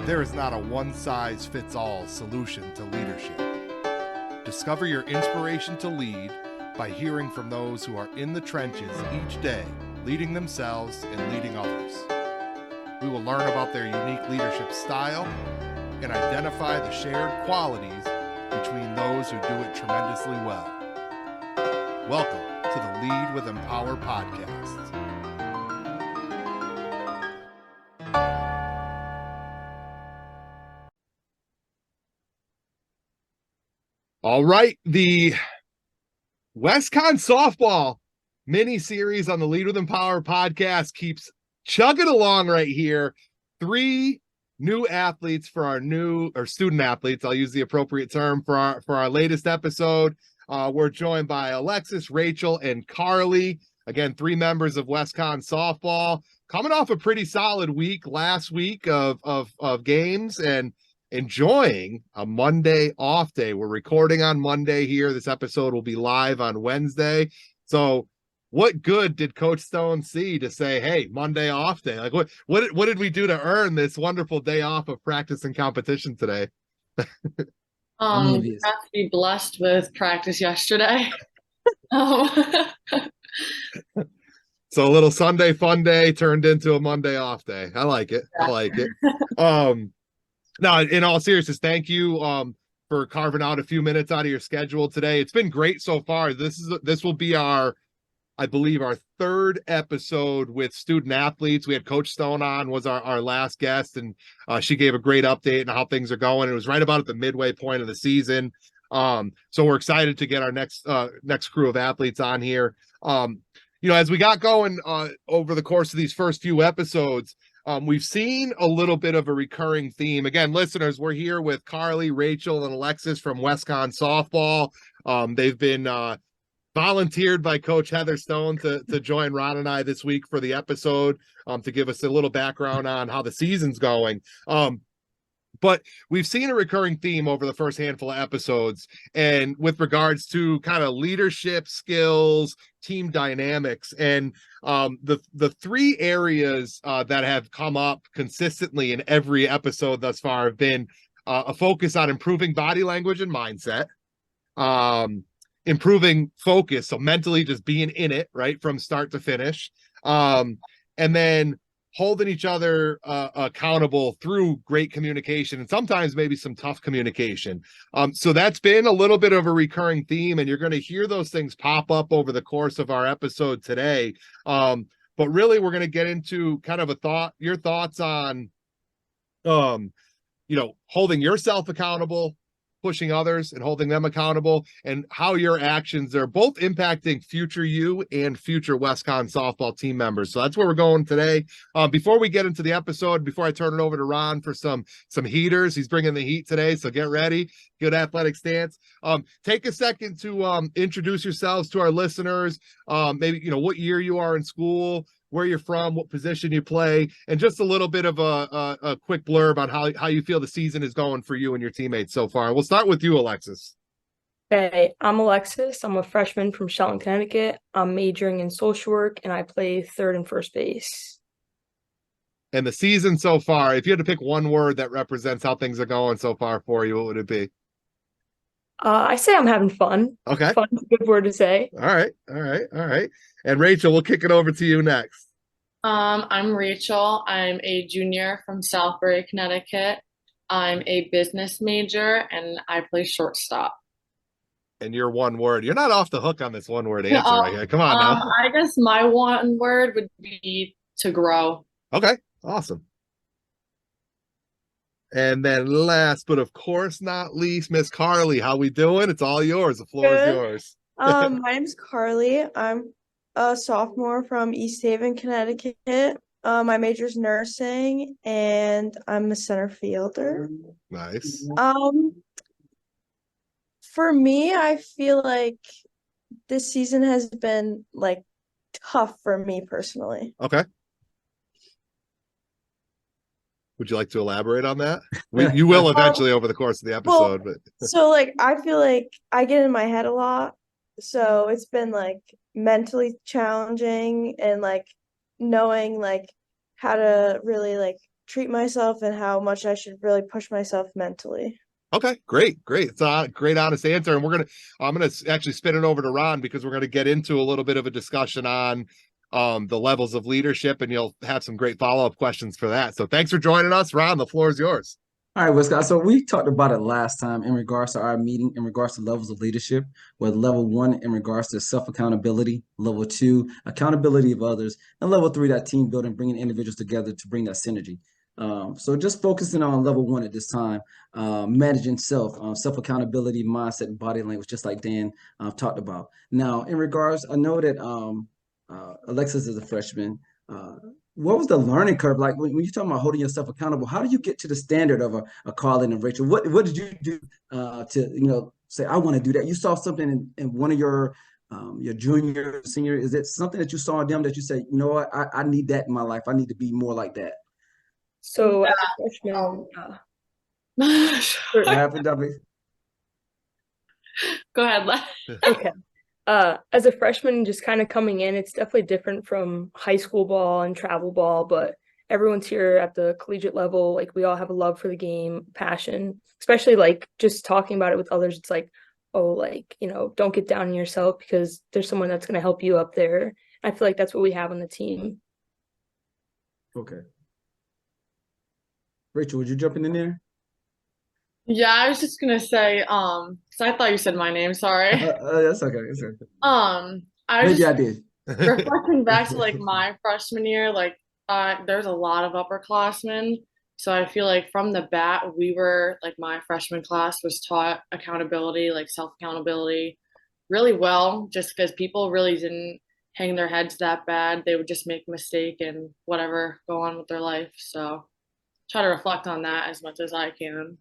There is not a one-size-fits-all solution to leadership. Discover your inspiration to lead by hearing from those who are in the trenches each day, leading themselves and leading others. We will learn about their unique leadership style and identify the shared qualities between those who do it tremendously well. Welcome to the Lead with Empower podcast. All right, the WestCon softball mini series on the Lead with Empower podcast keeps chugging along right here. 3 new athletes for our student athletes. I'll use the appropriate term for our latest episode. We're joined by Alexis, Rachel, and Carly. Again, 3 members of WestCon softball, coming off a pretty solid week last week of games and enjoying a Monday off day. We're recording on Monday here. This episode will be live on Wednesday. So what good did Coach Stone see to say, hey, Monday off day? Like what did we do to earn this wonderful day off of practice and competition today? Got to be blessed with practice yesterday. So a little Sunday fun day turned into a Monday off day. I like it. I like it. Now, in all seriousness, thank you for carving out a few minutes out of your schedule today. It's been great so far. This will be I believe our 3rd episode with student athletes. We had Coach Stone on, was our last guest, and she gave a great update on how things are going. It was right about at the midway point of the season. So we're excited to get our next crew of athletes on here. As we got going over the course of these first few episodes, we've seen a little bit of a recurring theme. Again, listeners, we're here with Carly, Rachel, and Alexis from WestCon softball. They've been volunteered by Coach Heather Stone to join Ron and I this week for the episode to give us a little background on how the season's going. But we've seen a recurring theme over the first handful of episodes, and with regards to kind of leadership skills, team dynamics, and the 3 areas that have come up consistently in every episode thus far have been a focus on improving body language and mindset, improving focus, so mentally just being in it, right, from start to finish, and then holding each other accountable through great communication and sometimes maybe some tough communication. So that's been a little bit of a recurring theme, and you're going to hear those things pop up over the course of our episode today. But really, we're going to get into kind of your thoughts on, holding yourself accountable, pushing others and holding them accountable, and how your actions are both impacting future you and future WestCon softball team members. So that's where we're going today. Before we get into the episode, before I turn it over to Ron for some heaters, he's bringing the heat today, so get ready. Good athletic stance. Take a second to introduce yourselves to our listeners. Maybe what year you are in school, where you're from, what position you play, and just a little bit of a quick blurb on how you feel the season is going for you and your teammates so far. We'll start with you, Alexis. Hey, I'm Alexis. I'm a freshman from Shelton, Connecticut. I'm majoring in social work, and I play 3rd and first base. And the season so far, if you had to pick one word that represents how things are going so far for you, what would it be? I say I'm having fun. Okay. Fun's a good word to say. All right. And Rachel, we'll kick it over to you next. I'm Rachel. I'm a junior from Southbury, Connecticut. I'm a business major, and I play shortstop. And your one word. You're not off the hook on this one word answer right here. Come on now. I guess my one word would be to grow. Okay, awesome. And then last, but of course not least, Miss Carly, how we doing? It's all yours. The floor is yours. My name's Carly. I'm a sophomore from East Haven, Connecticut. My major's nursing, and I'm a center fielder. Nice. For me, I feel like this season has been tough for me personally. Okay. Would you like to elaborate on that? You will eventually over the course of the episode. So I feel like I get in my head a lot. So it's been mentally challenging and knowing how to really treat myself and how much I should really push myself mentally. Okay, great. It's a great, honest answer. And I'm gonna actually spin it over to Ron because we're gonna get into a little bit of a discussion on the levels of leadership, and you'll have some great follow-up questions for that. So thanks for joining us, Ron. The floor is yours. All right, well, Scott, so we talked about it last time in regards to our meeting, in regards to levels of leadership, with level 1 in regards to self-accountability, level 2, accountability of others, and level 3, that team building, bringing individuals together to bring that synergy. So just focusing on level 1 at this time, managing self-accountability, mindset, and body language, just like Dan talked about. Now, in regards, I know that Alexis is a freshman. What was the learning curve like when you're talking about holding yourself accountable? How do you get to the standard of a Carlin and Rachel? What did you do to say I want to do that? You saw something in one of your junior, senior. Is it something that you saw in them that you say, you know what, I need that in my life. I need to be more like that. So as a freshman, What happened, Debbie? Go ahead, Lex. okay. As a freshman, just kind of coming in, it's definitely different from high school ball and travel ball, but everyone's here at the collegiate level. Like, we all have a love for the game, passion, especially like just talking about it with others. It's like, oh, like, don't get down on yourself because there's someone that's going to help you up there. I feel like that's what we have on the team. Okay. Rachel, would you jump in there? Yeah, I was just gonna say, so I thought you said my name, sorry. That's okay. It's okay. I was Maybe I just did. reflecting back to like my freshman year, like there's a lot of upperclassmen. So I feel like from the bat, we were like my freshman class was taught accountability, like self-accountability really well, just because people really didn't hang their heads that bad. They would just make a mistake and whatever, go on with their life. So try to reflect on that as much as I can.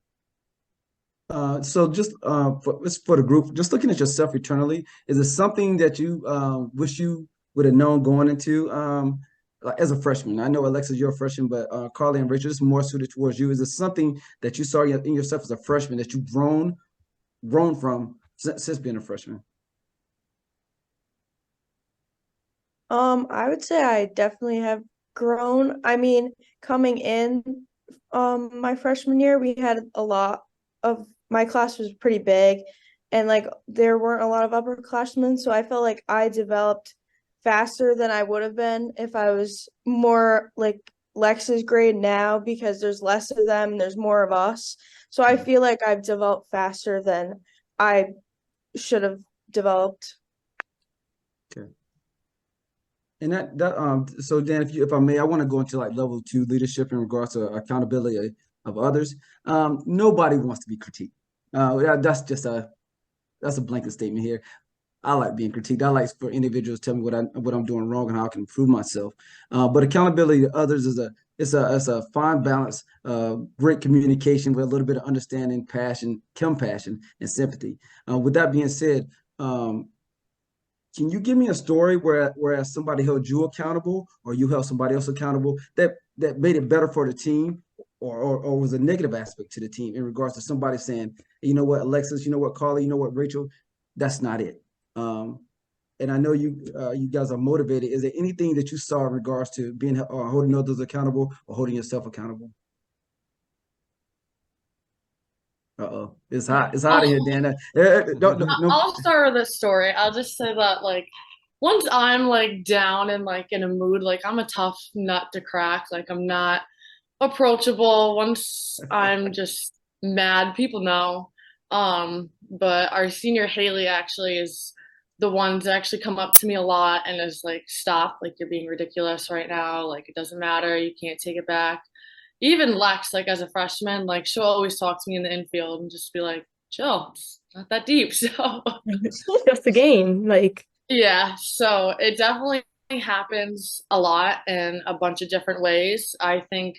So just for the group, just looking at yourself eternally, is it something that you wish you would have known going into like as a freshman? I know Alexis, you're a freshman, but Carly and Rachel, this is more suited towards you. Is it something that you saw in yourself as a freshman that you've grown from since being a freshman? I would say I definitely have grown. I mean, coming in my freshman year, we had a lot of my class was pretty big and like there weren't a lot of upperclassmen, so I felt like I developed faster than I would have been if I was more like Lex's grade now because there's less of them, there's more of us. So I feel like I've developed faster than I should have developed. Okay. And so Dan, if I may, I want to go into like level 2 leadership in regards to accountability of others. Nobody wants to be critiqued. That's a blanket statement here. I like being critiqued. I like for individuals to tell me what I'm doing wrong and how I can improve myself. But accountability to others is a fine balance, great communication with a little bit of understanding, passion, compassion, and sympathy. With that being said, can you give me a story where somebody held you accountable or you held somebody else accountable that made it better for the team or was a negative aspect to the team in regards to somebody saying, you know what, Alexis, you know what, Carly, you know what, Rachel, that's not it. And I know you guys are motivated. Is there anything that you saw in regards to being holding others accountable or holding yourself accountable? Uh-oh, it's hot. It's hot in here, Dan. I'll start with a story. I'll just say that like once I'm like down and like in a mood, like I'm a tough nut to crack. Like I'm not approachable. Once I'm just mad, people know. But our senior Haley actually is the one to actually come up to me a lot and is like, stop, like you're being ridiculous right now. Like it doesn't matter. You can't take it back. Even Lex, like as a freshman, like she'll always talk to me in the infield and just be like, chill, it's not that deep. So It's just a game. Like, yeah, so it definitely happens a lot in a bunch of different ways. I think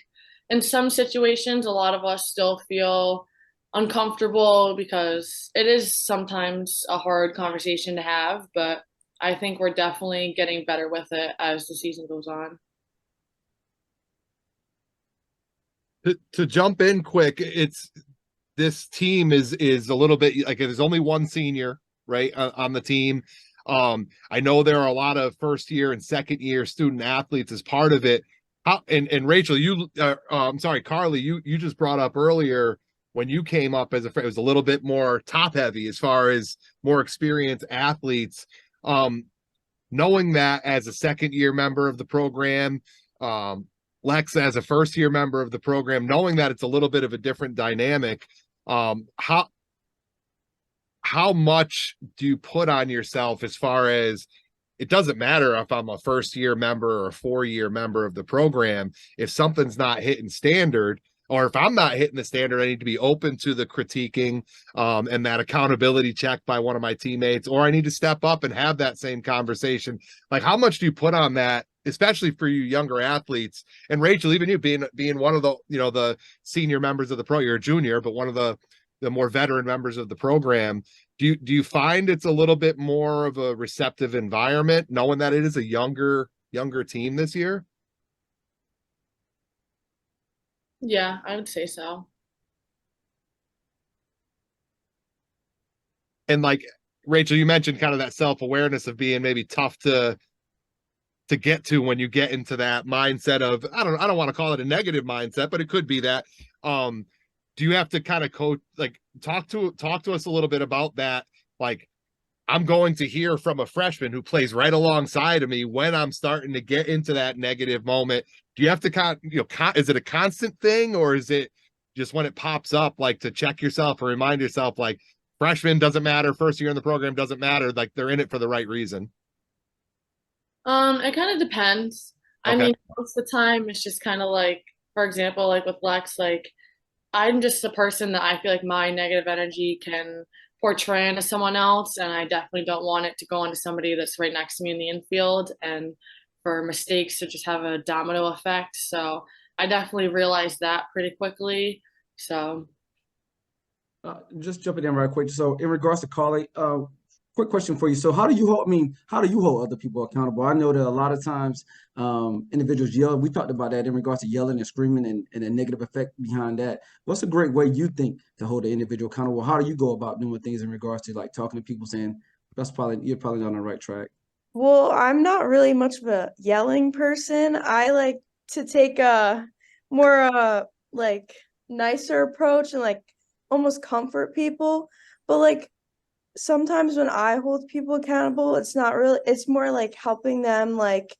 in some situations, a lot of us still feel uncomfortable because it is sometimes a hard conversation to have, but I think we're definitely getting better with it as the season goes on. To jump in quick, this team is a little bit like there's only one senior, right, on the team. I know there are a lot of first year and second year student athletes as part of it. How and Rachel, I'm sorry, Carly, you just brought up earlier when you came up as it was a little bit more top heavy as far as more experienced athletes. Knowing that as a second year member of the program, Lex as a first year member of the program, knowing that it's a little bit of a different dynamic, how much do you put on yourself as far as it doesn't matter if I'm a first year member or a 4-year member of the program, if something's not hitting standard, or if I'm not hitting the standard, I need to be open to the critiquing and that accountability check by one of my teammates, or I need to step up and have that same conversation. Like, how much do you put on that, especially for you younger athletes? And Rachel, even you being one of the, the senior members of the pro, you're a junior, but one of the more veteran members of the program, do you find it's a little bit more of a receptive environment knowing that it is a younger team this year? Yeah, I would say so. And like Rachel, you mentioned kind of that self-awareness of being maybe tough to get to when you get into that mindset of, I don't want to call it a negative mindset, but it could be that. Do you have to kind of talk to us a little bit about that? Like, I'm going to hear from a freshman who plays right alongside of me when I'm starting to get into that negative moment. Do you have to is it a constant thing, or is it just when it pops up, like to check yourself or remind yourself, like, freshman doesn't matter, first year in the program doesn't matter, like they're in it for the right reason? It kind of depends. I Okay. mean, most of the time it's just kind of like, for example, like with Lex, like I'm just a person that I feel like my negative energy can portray into someone else, and I definitely don't want it to go onto somebody that's right next to me in the infield and for mistakes to just have a domino effect. So I definitely realized that pretty quickly. So Just jumping in right quick. So in regards to Carly, quick question for you. So how do you hold, how do you hold other people accountable? I know that a lot of times individuals yell. We talked about that in regards to yelling and screaming and the negative effect behind that. What's a great way you think to hold the individual accountable? How do you go about doing things in regards to like talking to people saying, you're probably on the right track? Well, I'm not really much of a yelling person. I like to take a more like nicer approach and like almost comfort people. But like sometimes when I hold people accountable, it's not really, it's more like helping them like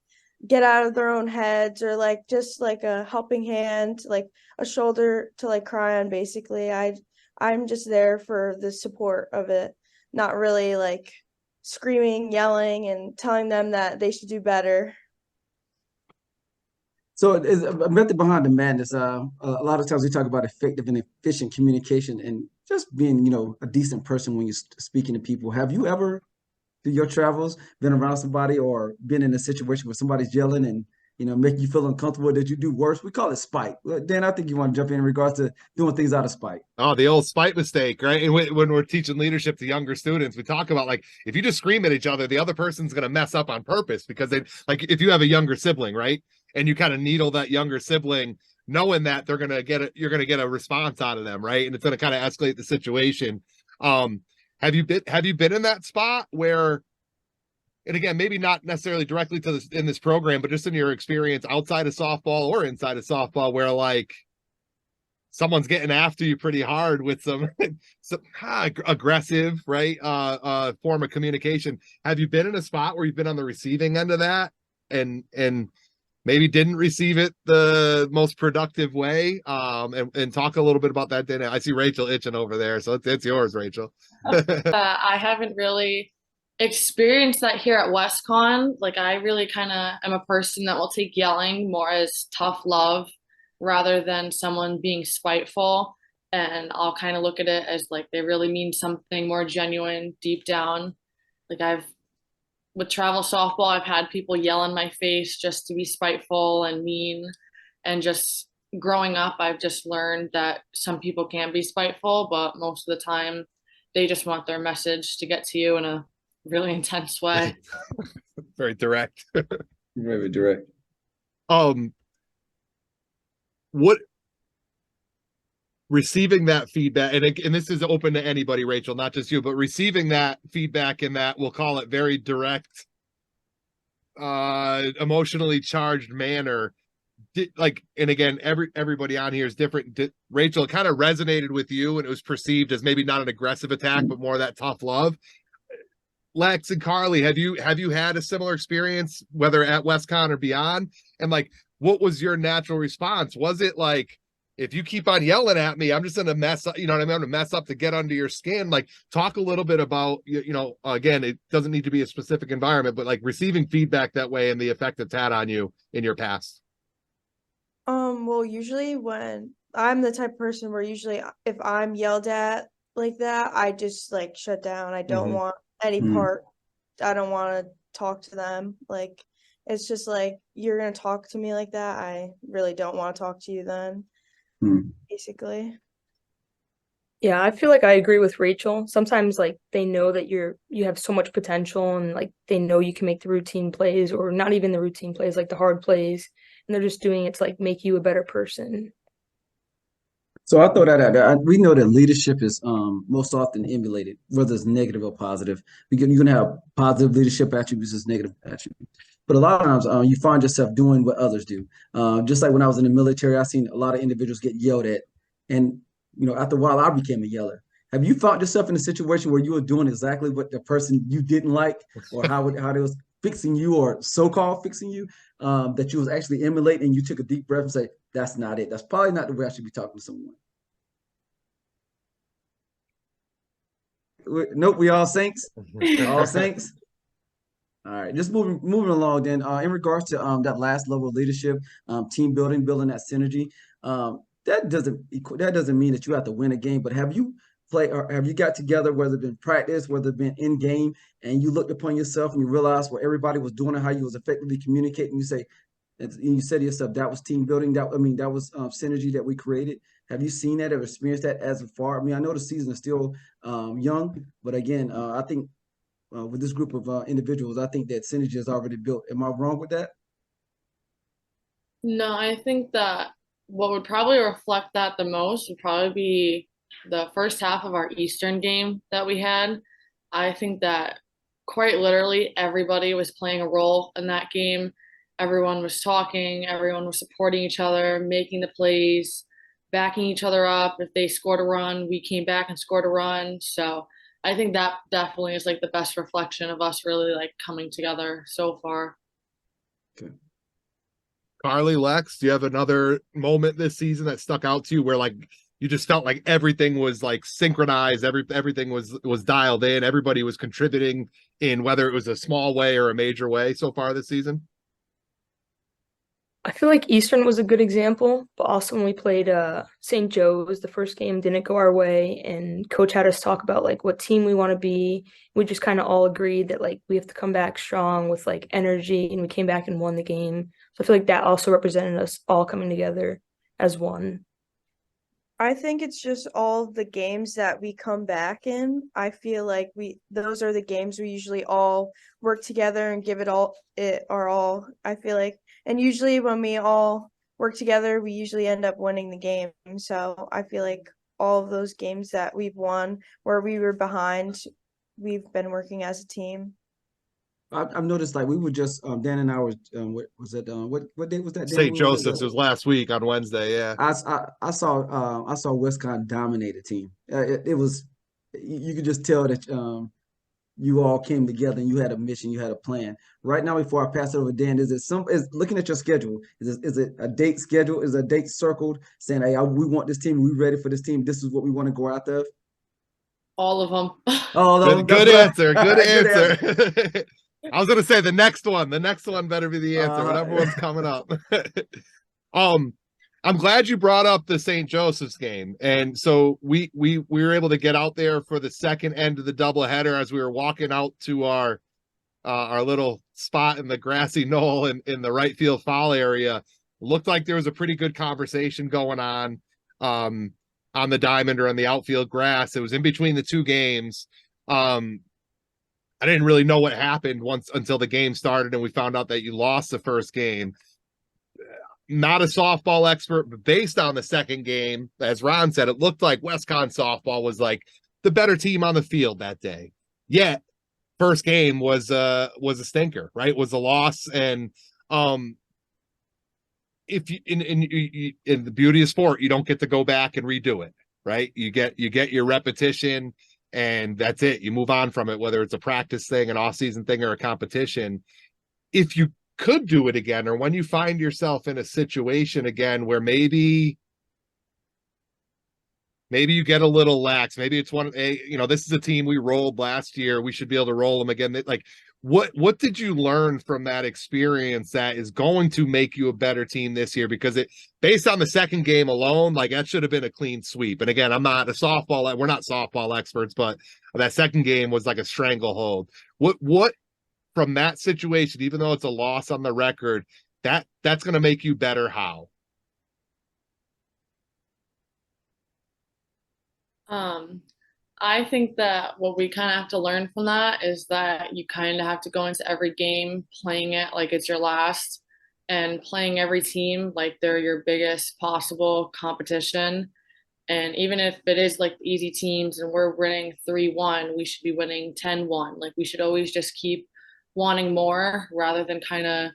get out of their own heads, or like just like a helping hand, like a shoulder to like cry on basically. I'm just there for the support of it, not really like screaming, yelling, and telling them that they should do better. So it's a method behind the madness. A lot of times we talk about effective and efficient communication and just being, a decent person when you're speaking to people. Have you ever, through your travels, been around somebody or been in a situation where somebody's yelling and, making you feel uncomfortable that you do worse? We call it spite. Dan, I think you want to jump in regards to doing things out of spite. Oh, the old spite mistake, right? And when we're teaching leadership to younger students, we talk about, like, if you just scream at each other, the other person's going to mess up on purpose, because they, like, if you have a younger sibling, right? And you kind of needle that younger sibling, knowing that they're going to get it, you're going to get a response out of them, right? And it's going to kind of escalate the situation. Have you been in that spot where, and again, maybe not necessarily directly to this in this program, but just in your experience outside of softball or inside of softball, where like someone's getting after you pretty hard with some aggressive, right, form of communication? Have you been in a spot where you've been on the receiving end of that and maybe didn't receive it the most productive way? And talk a little bit about that, Dana. I see Rachel itching over there, so it's yours, Rachel. I haven't really experienced that here at WestCon. Like I really kind of am a person that will take yelling more as tough love rather than someone being spiteful. And I'll kind of look at it as like they really mean something more genuine deep down. Like with travel softball, I've had people yell in my face just to be spiteful and mean. And just growing up, I've just learned that some people can be spiteful, but most of the time they just want their message to get to you in a really intense way. Very direct. Very direct. What receiving that feedback, and this is open to anybody, Rachel, not just you, but receiving that feedback in that, we'll call it very direct, emotionally charged manner, like, and again, everybody on here is different. Rachel, it kind of resonated with you, and it was perceived as maybe not an aggressive attack, but more that tough love. Lex and Carly, have you had a similar experience, whether at WestCon or beyond? And like, what was your natural response? Was it like, if you keep on yelling at me, I'm just gonna mess up, you know what I mean? I'm gonna mess up to get under your skin. Like, talk a little bit about, you know, again, it doesn't need to be a specific environment, but like receiving feedback that way and the effect it's had on you in your past. Well, usually when I'm the type of person where usually if I'm yelled at like that, I just like shut down. I don't Mhm. want any Mhm. part. I don't want to talk to them. Like, it's just like, you're gonna talk to me like that. I really don't want to talk to you then, Hmm. basically. Yeah, I feel like I agree with Rachel. Sometimes like they know that you have so much potential and like they know you can make the routine plays or not even the routine plays, like the hard plays, and they're just doing it to like make you a better person. So I throw that out there. We know that leadership is most often emulated, whether it's negative or positive. You're going to have positive leadership attributes as negative attributes. But a lot of times you find yourself doing what others do. Just like when I was in the military, I seen a lot of individuals get yelled at. And, you know, after a while, I became a yeller. Have you found yourself in a situation where you were doing exactly what the person you didn't like or how they was fixing you or so-called fixing you, that you was actually emulating and you took a deep breath and say, that's not it. That's probably not the way I should be talking to someone. Nope, we all Saints. All Saints. All right, just moving along. Then, in regards to that last level of leadership, team building that synergy. That doesn't mean that you have to win a game. But have you played or have you got together, whether it been practice, whether it been in game, and you looked upon yourself and you realized what everybody was doing and how you was effectively communicating? You say, and you say to yourself, that was team building. That was synergy that we created. Have you seen that or experienced that as far? I mean, I know the season is still young, but again, I think with this group of individuals, I think that synergy is already built. Am I wrong with that? No, I think that what would probably reflect that the most would probably be the first half of our Eastern game that we had. I think that quite literally everybody was playing a role in that game. Everyone was talking, everyone was supporting each other, making the plays, backing each other up. If they scored a run, we came back and scored a run. So I think that definitely is like the best reflection of us really like coming together so far. Okay. Carly, Lex, do you have another moment this season that stuck out to you where like you just felt like everything was like synchronized, everything was dialed in, everybody was contributing in whether it was a small way or a major way so far this season? I feel like Eastern was a good example, but also when we played St. Joe's, the first game didn't go our way, and coach had us talk about like what team we want to be. We just kind of all agreed that like we have to come back strong with like energy, and we came back and won the game. So I feel like that also represented us all coming together as one. I think it's just all the games that we come back in. I feel like those are the games we usually all work together and give it our all. I feel like, and usually when we all work together, we usually end up winning the game. So I feel like all of those games that we've won where we were behind, we've been working as a team. I've noticed like we were just Dan and I was what was that what day was that, Dan? St. We was at Joseph's, it was last week on Wednesday. Yeah. I saw WestCon dominate a team. It was you could just tell that you all came together and you had a mission, you had a plan. Right now, before I pass it over, Dan, is looking at your schedule? Is it a date schedule? Is a date circled saying, "Hey, we want this team. We ready for this team. This is what we want to go after"? All of them. Oh, no, Good answer. Good Good answer. I was gonna say the next one better be the answer, whatever one's coming up. I'm glad you brought up the St. Joseph's game. And so we were able to get out there for the second end of the doubleheader as we were walking out to our little spot in the grassy knoll in the right field foul area. Looked like there was a pretty good conversation going on the diamond or on the outfield grass. It was in between the two games. I didn't really know what happened until the game started and we found out that you lost the first game. Not a softball expert, but based on the second game, as Ron said, it looked like WestCon softball was like the better team on the field that day. Yet, first game was a stinker, right? Was a loss, and if you in the beauty of sport, you don't get to go back and redo it, right? You get your repetition, and that's it. You move on from it, whether it's a practice thing, an off-season thing, or a competition. If you could do it again, or when you find yourself in a situation again where maybe you get a little lax, maybe it's this is a team we rolled last year, we should be able to roll them again. Like, what did you learn from that experience that is going to make you a better team this year? Because based on the second game alone, like, that should have been a clean sweep. And again, we're not softball experts, but that second game was like a stranglehold. What from that situation, even though it's a loss on the record, that's going to make you better? How? I think that what we kind of have to learn from that is that you kind of have to go into every game playing it like it's your last, and playing every team like they're your biggest possible competition. And even if it is like easy teams and we're winning 3-1, we should be winning 10-1. Like, we should always just keep wanting more rather than kind of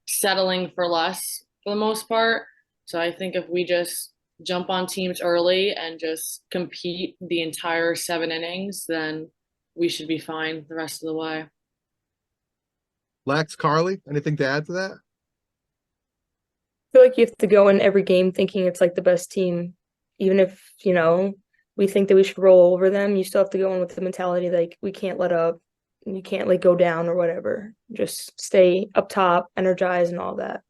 settling for less for the most part. So I think if we just jump on teams early and just compete the entire 7 innings, then we should be fine the rest of the way. Lex, Carly, anything to add to that? I feel like you have to go in every game thinking it's like the best team, even if, we think that we should roll over them. You still have to go in with the mentality like, we can't let up, you can't like go down or whatever. Just stay up top, energize, and all that.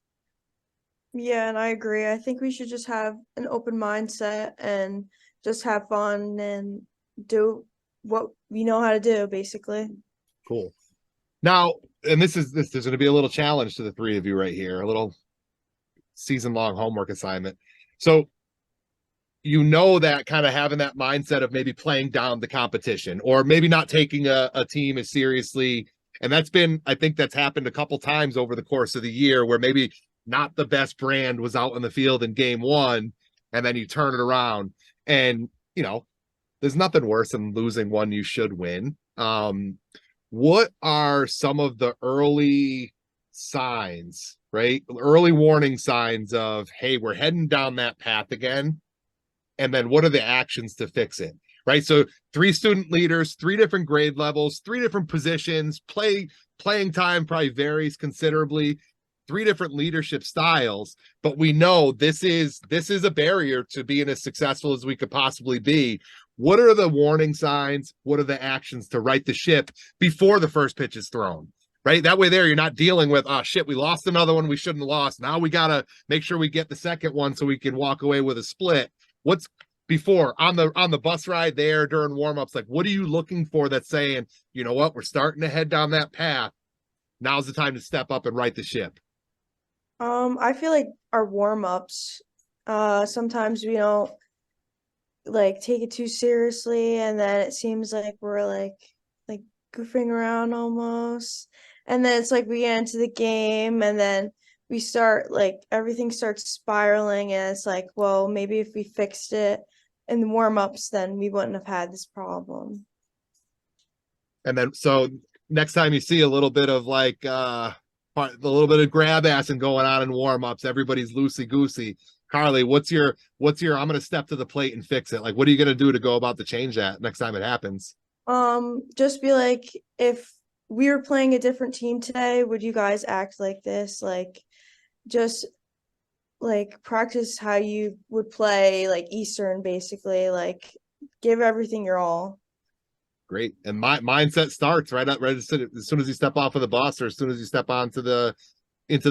Yeah, and I agree. I think we should just have an open mindset and just have fun and do what we know how to do, basically. Cool. Now, and this is there's going to be a little challenge to the three of you right here, a little season-long homework assignment. So, that kind of having that mindset of maybe playing down the competition, or maybe not taking a team as seriously. And I think that's happened a couple times over the course of the year, where maybe not the best brand was out in the field in game one, and then you turn it around. And, there's nothing worse than losing one you should win. What are some of the early signs, right? Early warning signs of, hey, we're heading down that path again. And then what are the actions to fix it? Right. So 3 student leaders, 3 different grade levels, 3 different positions, playing time probably varies considerably, 3 different leadership styles. But we know this is a barrier to being as successful as we could possibly be. What are the warning signs? What are the actions to right the ship before the first pitch is thrown? Right. That way you're not dealing with, oh shit, we lost another one we shouldn't have lost. Now we got to make sure we get the second one so we can walk away with a split. What's before on the bus ride there during warmups? Like, what are you looking for that's saying, you know what, we're starting to head down that path. Now's the time to step up and right the ship. I feel like our warm-ups, sometimes we don't like take it too seriously, and then it seems like we're like goofing around almost. And then it's like we get into the game, and then we start everything starts spiraling, and it's like, well, maybe if we fixed it in the warm-ups, then we wouldn't have had this problem. And then so next time you see a little bit of a little bit of grab assing going on in warm-ups, everybody's loosey goosey. Carly, what's your I'm gonna step to the plate and fix it? Like, what are you gonna do to go about to change that next time it happens? Just be like, if we were playing a different team today, would you guys act like this? Just practice how you would play Eastern, basically. Give everything your all. Great. And my mindset starts right as soon as you step off of the bus, or as soon as you step into the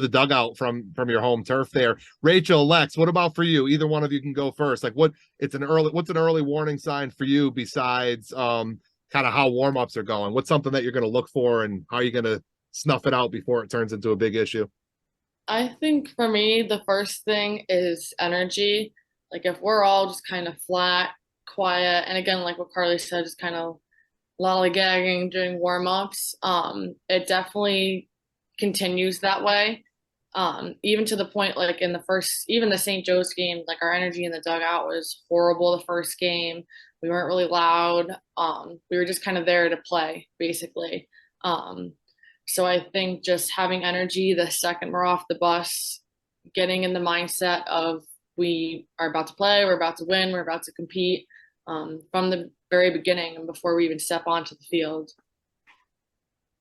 dugout from your home turf there. Rachel, Lex, what about for you? Either one of you can go first. What's an early warning sign for you besides kind of how warm-ups are going? What's something that you're going to look for, and how are you going to snuff it out before it turns into a big issue? I think for me, the first thing is energy. Like, if we're all just kind of flat, quiet, and again, like what Carly said, just kind of lollygagging during warm-ups, it definitely continues that way. Even to the point, even the St. Joe's game, our energy in the dugout was horrible the first game. We weren't really loud. We were just kind of there to play, basically. So I think just having energy the second we're off the bus getting in the mindset of we are about to play, we're about to win, we're about to compete from the very beginning and before we even step onto the field.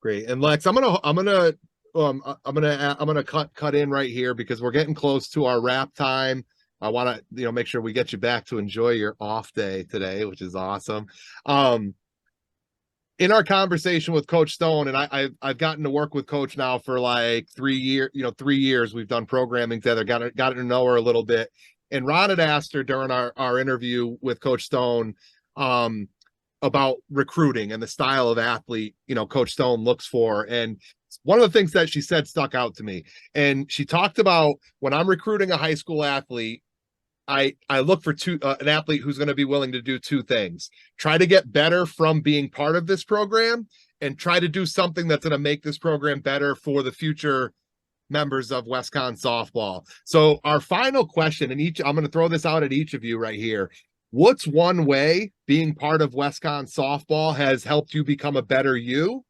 Great. And Lex, I'm gonna cut in right here because we're getting close to our wrap time. I want to, make sure we get you back to enjoy your off day today, which is awesome. In our conversation with Coach Stone, and I've gotten to work with Coach now for like 3 years, 3 years we've done programming together, got to know her a little bit. And Ron had asked her during our interview with Coach Stone about recruiting and the style of athlete, Coach Stone looks for. And one of the things that she said stuck out to me. And she talked about, when I'm recruiting a high school athlete, I look for an athlete who's going to be willing to do 2 things: try to get better from being part of this program, and try to do something that's going to make this program better for the future members of WestConn softball. So our final question, and I'm going to throw this out at each of you right here. What's one way being part of WestConn softball has helped you become a better you?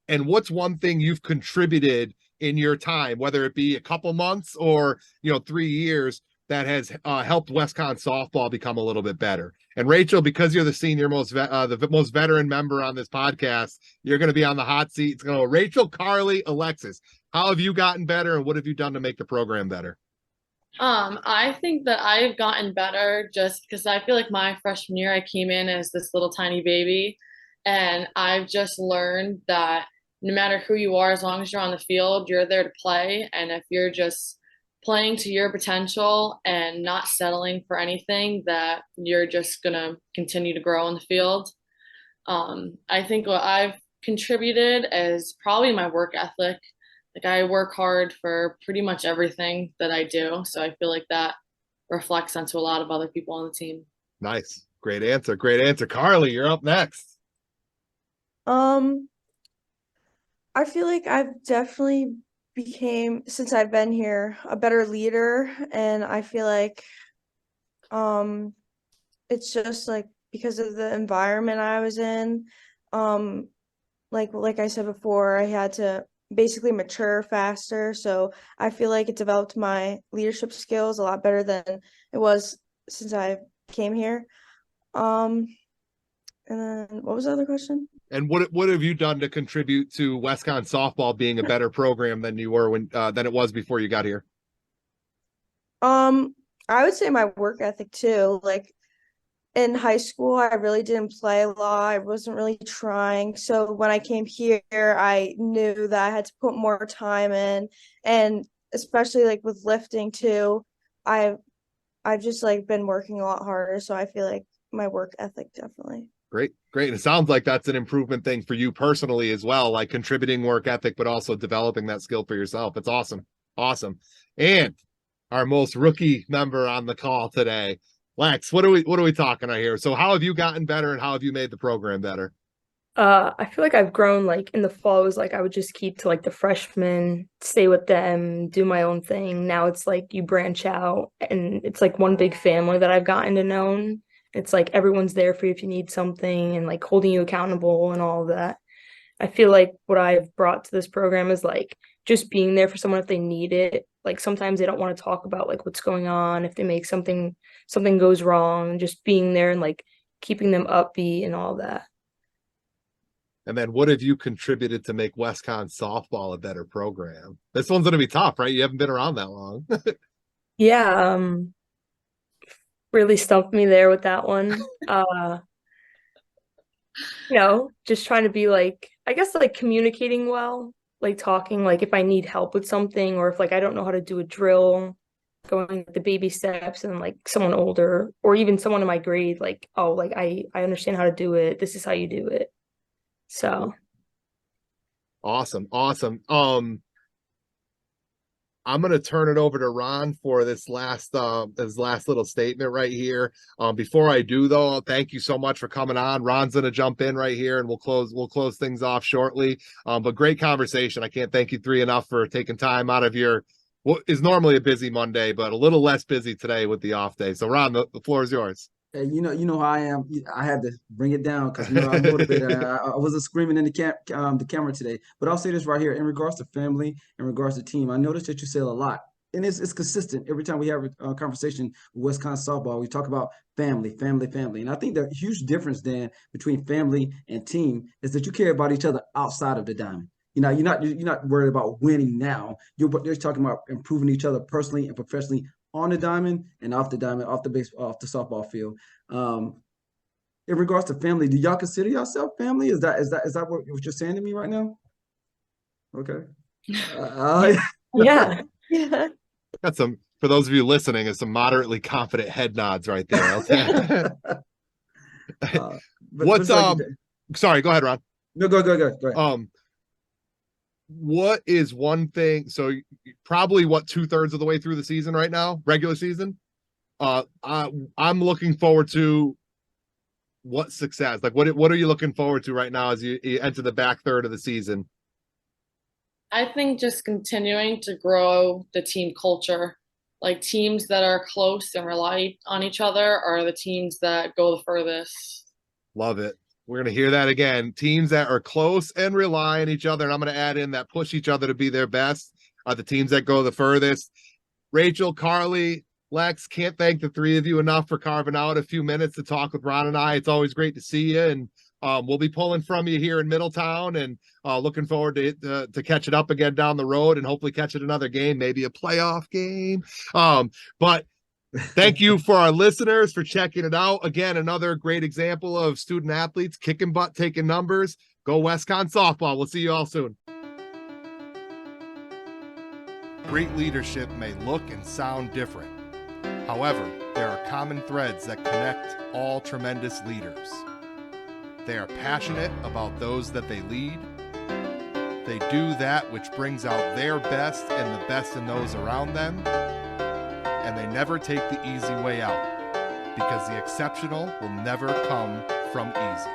And what's one thing you've contributed in your time, whether it be a couple months or 3 years, that has helped WestConn softball become a little bit better? And Rachel, because you're the senior the most veteran member on this podcast, you're going to be on the hot seat. It's going to go Rachel, Carly, Alexis. How have you gotten better, and what have you done to make the program better? I think that I've gotten better just because I feel like my freshman year I came in as this little tiny baby, and I've just learned that no matter who you are, as long as you're on the field, you're there to play. And if you're just playing to your potential and not settling for anything, that you're just going to continue to grow on the field. I think what I've contributed is probably my work ethic. Like, I work hard for pretty much everything that I do. So I feel like that reflects onto a lot of other people on the team. Nice. Great answer. Great answer. Carly, you're up next. I feel like I've definitely became, since I've been here, a better leader, and I feel like it's just like because of the environment I was in. Like I said before, I had to basically mature faster, so I feel like it developed my leadership skills a lot better than it was since I came here. And then what was the other question? And what have you done to contribute to WestConn softball being a better program than you were than it was before you got here? I would say my work ethic too. Like, in high school, I really didn't play a lot. I wasn't really trying. So when I came here, I knew that I had to put more time in, and especially like with lifting too, I've just like been working a lot harder. So I feel like my work ethic definitely. Great. And it sounds like that's an improvement thing for you personally as well, like contributing work ethic, but also developing that skill for yourself. It's awesome. And our most rookie member on the call today, Lex, what are we talking about here? So how have you gotten better, and how have you made the program better? I feel like I've grown. Like in the fall, it was like I would just keep to like the freshmen, stay with them, do my own thing. Now it's like you branch out, and it's like one big family that I've gotten to know. It's like everyone's there for you if you need something, and like holding you accountable and all of that. I feel like what I've brought to this program is like just being there for someone if they need it. Like sometimes they don't want to talk about like what's going on, if they make something goes wrong, just being there and like keeping them upbeat and all that. And then what have you contributed to make WestConn softball a better program? This one's going to be tough, right? You haven't been around that long. Yeah, really stumped me there with that one. Just trying to be like, I guess like communicating well, like talking, like if I need help with something, or if like I don't know how to do a drill, going the baby steps, and like someone older or even someone in my grade, like, oh, like I understand how to do it. This is how you do it. So Awesome. I'm going to turn it over to Ron for this last little statement right here. Before I do though, thank you so much for coming on. Ron's going to jump in right here, and we'll close things off shortly. But great conversation. I can't thank you three enough for taking time out of your what is normally a busy Monday, but a little less busy today with the off day. So Ron, the floor is yours. Hey, you know how I am. I had to bring it down because I'm motivated. I wasn't screaming in the camera today, but I'll say this right here in regards to family, in regards to team. I noticed that you said a lot and it's consistent every time we have a conversation with Wisconsin softball. We talk about family, family, family, and I think the huge difference then between family and team is that you care about each other outside of the diamond. You're not worried about winning now. You're talking about improving each other personally and professionally on the diamond and off the diamond, off the softball field. In regards to family, do y'all consider yourself family? Is that what you're saying to me right now? Okay. Yeah. Yeah. Got some, for those of you listening, is some moderately confident head nods right there. What's sorry, go ahead, Ron. No, go ahead. What is one thing? So probably what 2/3 of the way through the season right now, regular season. I'm looking forward to what success. Like what are you looking forward to right now as you enter the back third of the season? I think just continuing to grow the team culture. Like teams that are close and rely on each other are the teams that go the furthest. Love it. We're going to hear that again. Teams that are close and rely on each other, and I'm going to add in that push each other to be their best, are the teams that go the furthest. Rachel, Carly, Lex, can't thank the three of you enough for carving out a few minutes to talk with Ron and I. It's always great to see you, and we'll be pulling from you here in Middletown, and looking forward to catching up again down the road and hopefully catching another game, maybe a playoff game. But thank you for our listeners for checking it out. Again, another great example of student athletes kicking butt, taking numbers. Go Wisconsin softball. We'll see you all soon. Great leadership may look and sound different. However, there are common threads that connect all tremendous leaders. They are passionate about those that they lead. They do that which brings out their best and the best in those around them. And they never take the easy way out, because the exceptional will never come from easy.